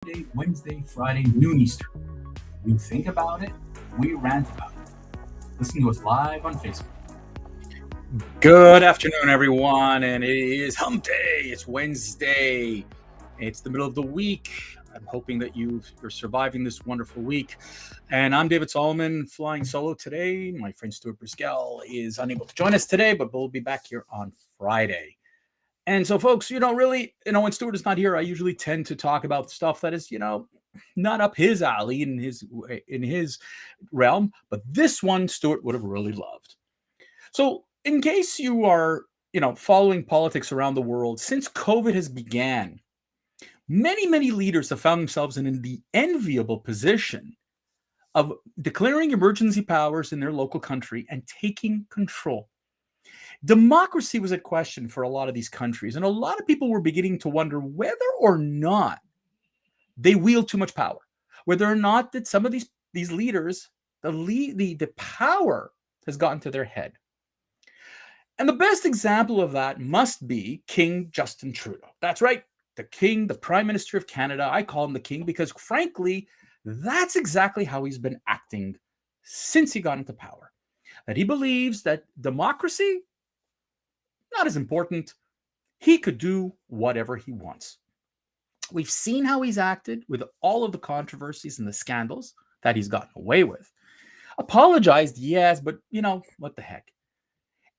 Monday, Wednesday, Friday, noon Eastern. We think about it, we rant about it. Listen to us live on Facebook. Good afternoon, everyone, and it is hump day. It's Wednesday. It's the middle of the week. I'm hoping that you're surviving this wonderful week. And I'm David Solomon, flying solo today. My friend Stuart Brisgell is unable to join us today, but we'll be back here on Friday. And so, folks, when Stuart is not here, I usually tend to talk about stuff that is, not up his alley in his realm. But this one, Stuart would have really loved. So, in case you are, following politics around the world, since COVID has began, many leaders have found themselves in the enviable position of declaring emergency powers in their local country and taking control. Democracy was at question for a lot of these countries, and a lot of people were beginning to wonder whether or not they wield too much power, whether or not that some of these leaders, the power has gotten to their head. And the best example of that must be King Justin Trudeau. That's right, the King, the Prime Minister of Canada. I call him the King because, frankly, that's exactly how he's been acting since he got into power. That he believes that democracy, not as important. He could do whatever he wants. We've seen how he's acted with all of the controversies and the scandals that he's gotten away with. Apologized, yes, but what the heck?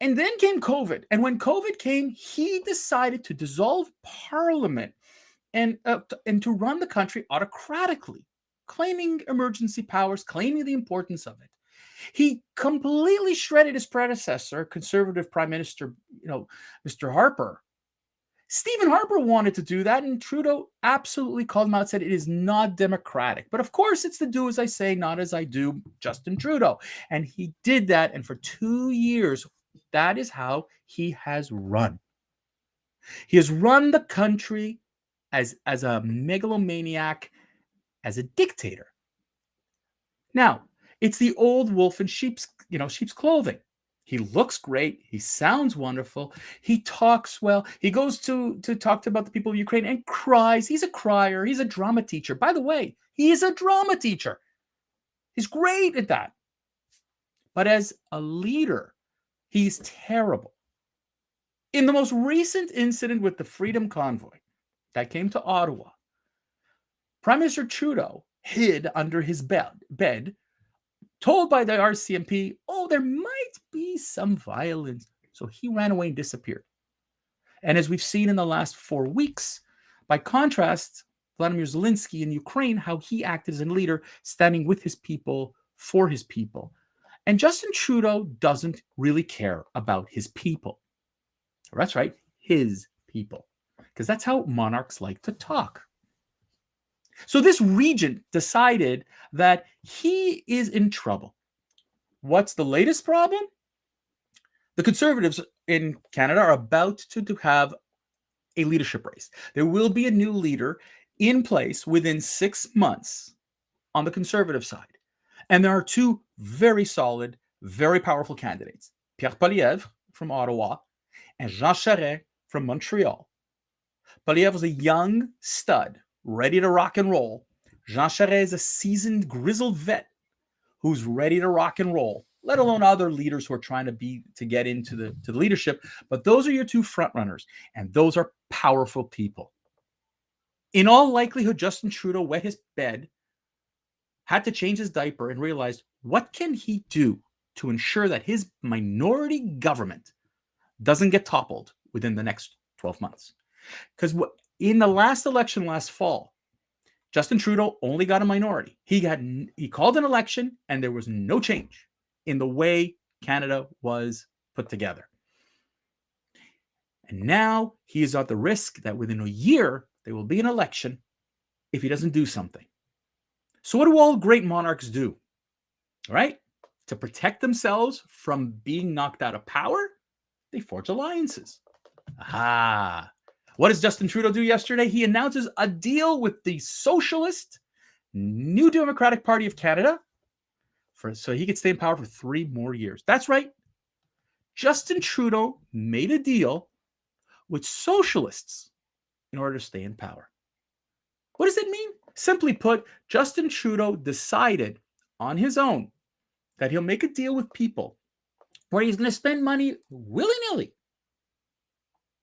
And then came COVID. And when COVID came, he decided to dissolve parliament and to run the country autocratically, claiming emergency powers, claiming the importance of it. He completely shredded his predecessor, conservative Prime Minister, Mr. Harper. Stephen Harper wanted to do that, and Trudeau absolutely called him out, said it is not democratic. But of course, it's the do as I say, not as I do, Justin Trudeau. And he did that, and for 2 years, that is how he has run. He has run the country as a megalomaniac, as a dictator. Now, it's the old wolf in sheep's clothing. He looks great. He sounds wonderful. He talks well. He goes to talk about the people of Ukraine and cries. He's a crier. He's a drama teacher. By the way, he is a drama teacher. He's great at that. But as a leader, he's terrible. In the most recent incident with the Freedom Convoy that came to Ottawa, Prime Minister Trudeau hid under his bed, told by the RCMP, there might be some violence. So he ran away and disappeared. And as we've seen in the last 4 weeks, by contrast, Vladimir Zelensky in Ukraine, how he acted as a leader, standing with his people, for his people. And Justin Trudeau doesn't really care about his people. That's right, his people. Because that's how monarchs like to talk. So this regent decided that he is in trouble. What's the latest problem? The Conservatives in Canada are about to have a leadership race. There will be a new leader in place within 6 months on the Conservative side. And there are two very solid, very powerful candidates. Pierre Poilievre from Ottawa and Jean Charest from Montreal. Poilievre was a young stud, ready to rock and roll. Jean Charest is a seasoned, grizzled vet who's ready to rock and roll, let alone other leaders who are trying to get into the leadership. But those are your two front runners, and those are powerful people. In all likelihood, Justin Trudeau wet his bed, had to change his diaper, and realized, what can he do to ensure that his minority government doesn't get toppled within the next 12 months? Because in the last election last fall, Justin Trudeau only got a minority. He called an election, and there was no change in the way Canada was put together. And now he is at the risk that within a year, there will be an election if he doesn't do something. So what do all great monarchs do? All right? To protect themselves from being knocked out of power, they forge alliances. Aha. What does Justin Trudeau do yesterday? He announces a deal with the Socialist New Democratic Party of Canada so he could stay in power for 3 more years. That's right. Justin Trudeau made a deal with socialists in order to stay in power. What does it mean? Simply put, Justin Trudeau decided on his own that he'll make a deal with people where he's going to spend money willy-nilly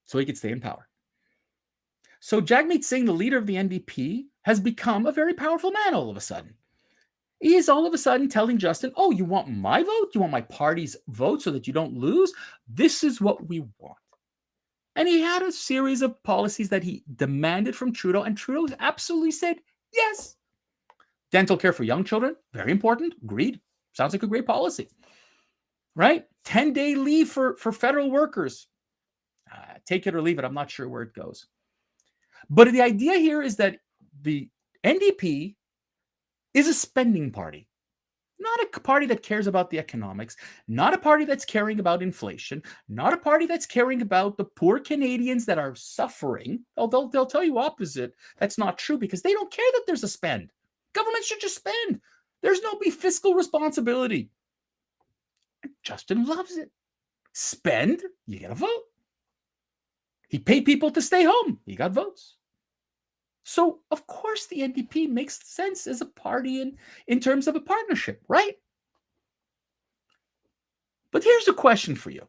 so he could stay in power. So Jagmeet Singh, the leader of the NDP, has become a very powerful man all of a sudden. He is all of a sudden telling Justin, oh, you want my vote? You want my party's vote so that you don't lose? This is what we want. And he had a series of policies that he demanded from Trudeau, and Trudeau absolutely said yes. Dental care for young children, very important. Agreed. Sounds like a great policy. Right? 10-day leave for federal workers. Take it or leave it. I'm not sure where it goes. But the idea here is that the NDP is a spending party, not a party that cares about the economics, not a party that's caring about inflation, not a party that's caring about the poor Canadians that are suffering. Although they'll tell you opposite. That's not true because they don't care that there's a spend. Government should just spend. There's no fiscal responsibility. And Justin loves it. Spend, you get a vote. He paid people to stay home. He got votes. So, of course, the NDP makes sense as a party in terms of a partnership, right? But here's a question for you.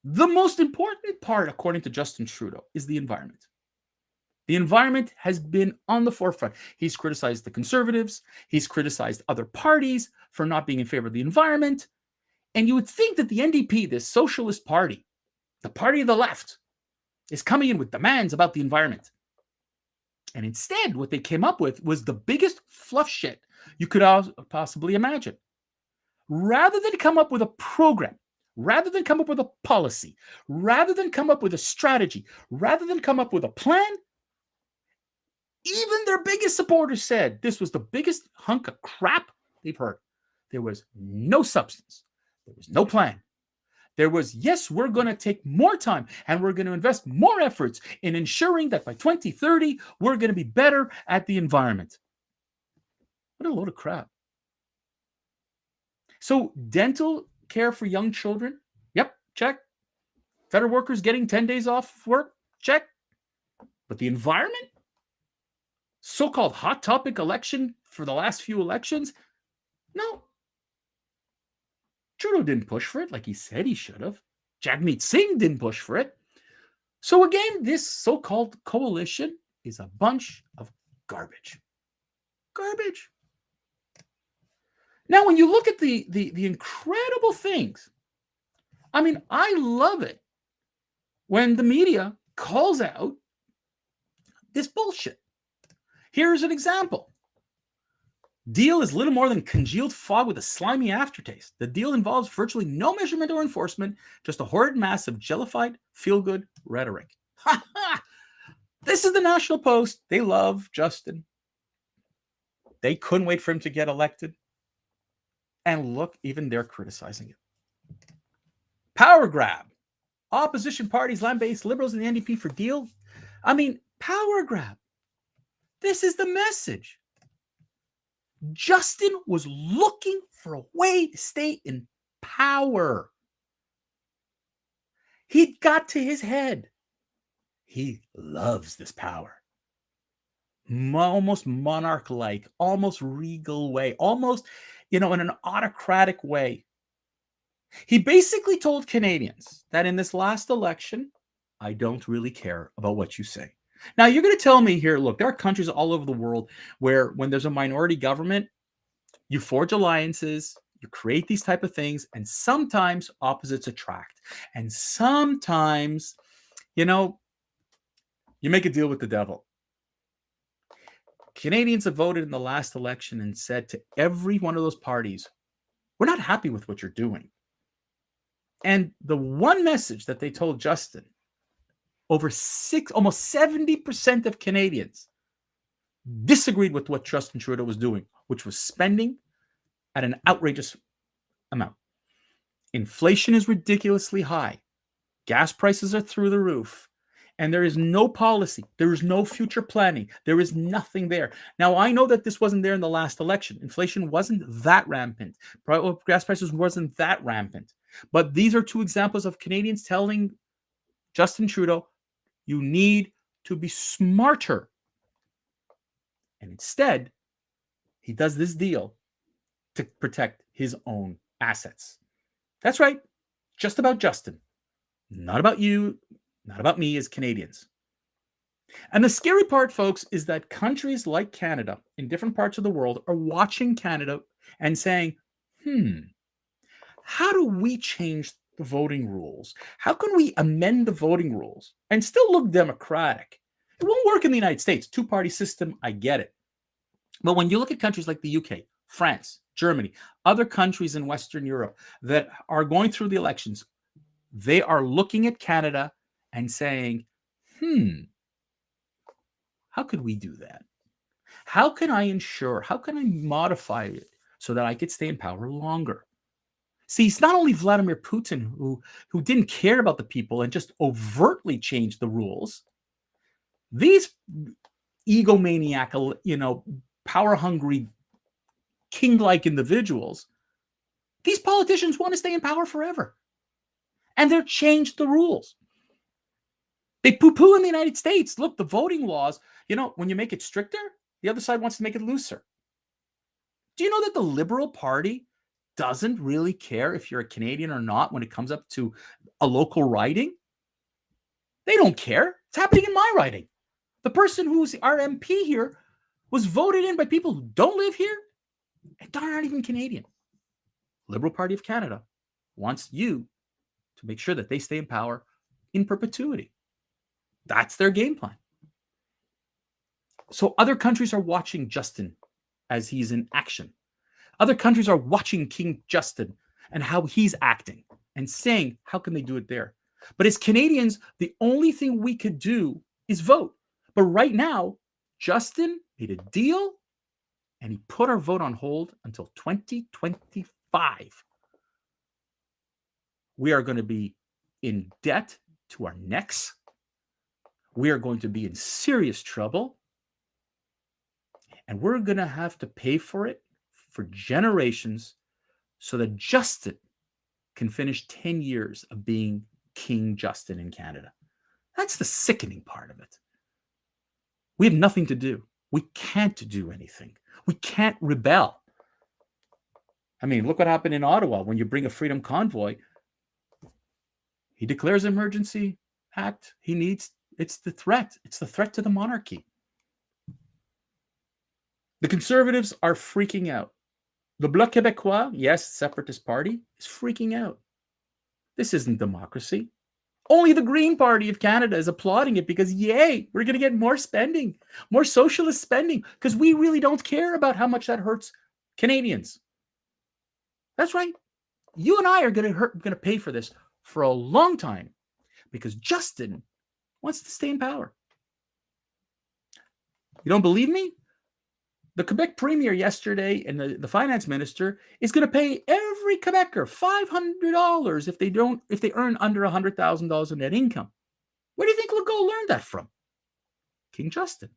The most important part, according to Justin Trudeau, is the environment. The environment has been on the forefront. He's criticized the Conservatives. He's criticized other parties for not being in favor of the environment. And you would think that the NDP, this socialist party, the party of the left, is coming in with demands about the environment. And instead, what they came up with was the biggest fluff shit you could possibly imagine. Rather than come up with a program, rather than come up with a policy, rather than come up with a strategy, rather than come up with a plan, even their biggest supporters said this was the biggest hunk of crap they've heard. There was no substance. There was no plan. There was, yes, we're going to take more time and we're going to invest more efforts in ensuring that by 2030, we're going to be better at the environment. What a load of crap. So dental care for young children, yep, check. Federal workers getting 10 days off work, check. But the environment? So-called hot topic election for the last few elections? No. Trudeau didn't push for it like he said he should have. Jagmeet Singh didn't push for it. So again, this so-called coalition is a bunch of garbage. Garbage. Now, when you look at the incredible things, I mean, I love it when the media calls out this bullshit. Here's an example. Deal is little more than congealed fog with a slimy aftertaste. The deal involves virtually no measurement or enforcement, just a horrid mass of jellified, feel-good rhetoric. Ha ha! This is the National Post. They love Justin. They couldn't wait for him to get elected. And look, even they're criticizing it. Power grab. Opposition parties, land-based liberals, and the NDP for deal. I mean, power grab. This is the message. Justin was looking for a way to stay in power. He got to his head. He loves this power. Almost monarch-like, almost regal way, almost, in an autocratic way. He basically told Canadians that in this last election, I don't really care about what you say. Now, you're going to tell me here, look, there are countries all over the world where when there's a minority government, you forge alliances, you create these type of things, and sometimes opposites attract. And sometimes, you make a deal with the devil. Canadians have voted in the last election and said to every one of those parties, we're not happy with what you're doing. And the one message that they told Justin, almost 70% of Canadians disagreed with what Justin Trudeau was doing, which was spending at an outrageous amount. Inflation is ridiculously high. Gas prices are through the roof. And there is no policy. There is no future planning. There is nothing there. Now, I know that this wasn't there in the last election. Inflation wasn't that rampant. Gas prices wasn't that rampant. But these are two examples of Canadians telling Justin Trudeau, you need to be smarter. And instead, he does this deal to protect his own assets. That's right. Just about Justin. Not about you, not about me as Canadians. And the scary part, folks, is that countries like Canada in different parts of the world are watching Canada and saying, how do we change the voting rules? How can we amend the voting rules and still look democratic? It won't work in the United States. Two-party system, I get it. But when you look at countries like the UK, France, Germany, other countries in Western Europe that are going through the elections, they are looking at Canada and saying, how could we do that? How can I modify it so that I could stay in power longer? See, it's not only Vladimir Putin who didn't care about the people and just overtly changed the rules. These egomaniac, power-hungry, king-like individuals, these politicians want to stay in power forever. And they've changed the rules. They poo-poo in the United States. Look, the voting laws, when you make it stricter, the other side wants to make it looser. Do you know that the Liberal Party doesn't really care if you're a Canadian or not when it comes up to a local riding? They don't care. It's happening in my riding. The person who's our MP here was voted in by people who don't live here and aren't even Canadian. Liberal Party of Canada wants you to make sure that they stay in power in perpetuity. That's their game plan. So other countries are watching Justin as he's in action. Other countries are watching King Justin and how he's acting and saying, how can they do it there? But as Canadians, the only thing we could do is vote. But right now, Justin made a deal and he put our vote on hold until 2025. We are going to be in debt to our necks. We are going to be in serious trouble. And we're going to have to pay for it for generations so that Justin can finish 10 years of being King Justin in Canada. That's the sickening part of it. We have nothing to do. We can't do anything. We can't rebel. I mean, look what happened in Ottawa when you bring a freedom convoy. He declares emergency act. It's the threat. It's the threat to the monarchy. The Conservatives are freaking out. The Bloc Québécois, yes, separatist party, is freaking out. This isn't democracy. Only the Green Party of Canada is applauding it because, yay, we're going to get more spending, more socialist spending, because we really don't care about how much that hurts Canadians. That's right. You and I are going to pay for this for a long time because Justin wants to stay in power. You don't believe me? The Quebec premier yesterday and the finance minister is going to pay every Quebecer $500 if they earn under $100,000 of net income. Where do you think Legault learned that from? King Justin.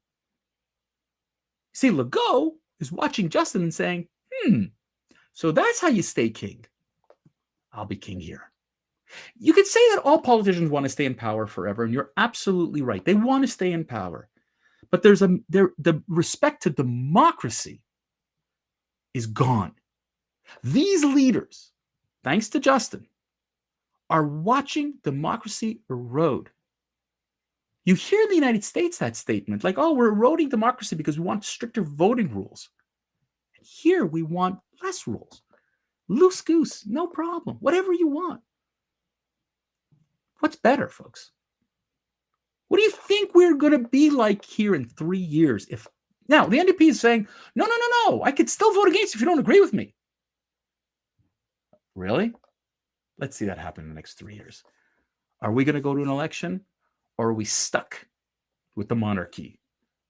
See, Legault is watching Justin and saying, so that's how you stay king. I'll be king here. You could say that all politicians want to stay in power forever, and you're absolutely right. They want to stay in power. But the respect to democracy is gone. These leaders, thanks to Justin, are watching democracy erode. You hear in the United States that statement, like, oh, we're eroding democracy because we want stricter voting rules. And here we want less rules. Loose goose, no problem. Whatever you want. What's better, folks? What do you think we're going to be like here in 3 years? Now, the NDP is saying, no, I could still vote against if you don't agree with me. Really? Let's see that happen in the next 3 years. Are we going to go to an election, or are we stuck with the monarchy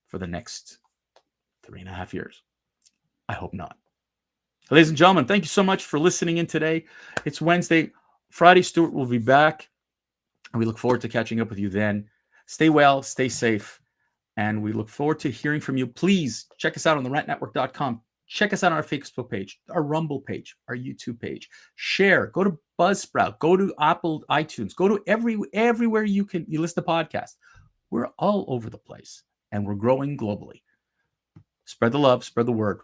for the next 3.5 years? I hope not. Ladies and gentlemen, thank you so much for listening in today. It's Wednesday. Friday, Stuart will be back, and we look forward to catching up with you then. Stay well, stay safe, and we look forward to hearing from you. Please check us out on therentnetwork.com. Check us out on our Facebook page, our Rumble page, our YouTube page. Share. Go to Buzzsprout. Go to Apple iTunes. Go to everywhere you listen to podcasts. We're all over the place, and we're growing globally. Spread the love, spread the word.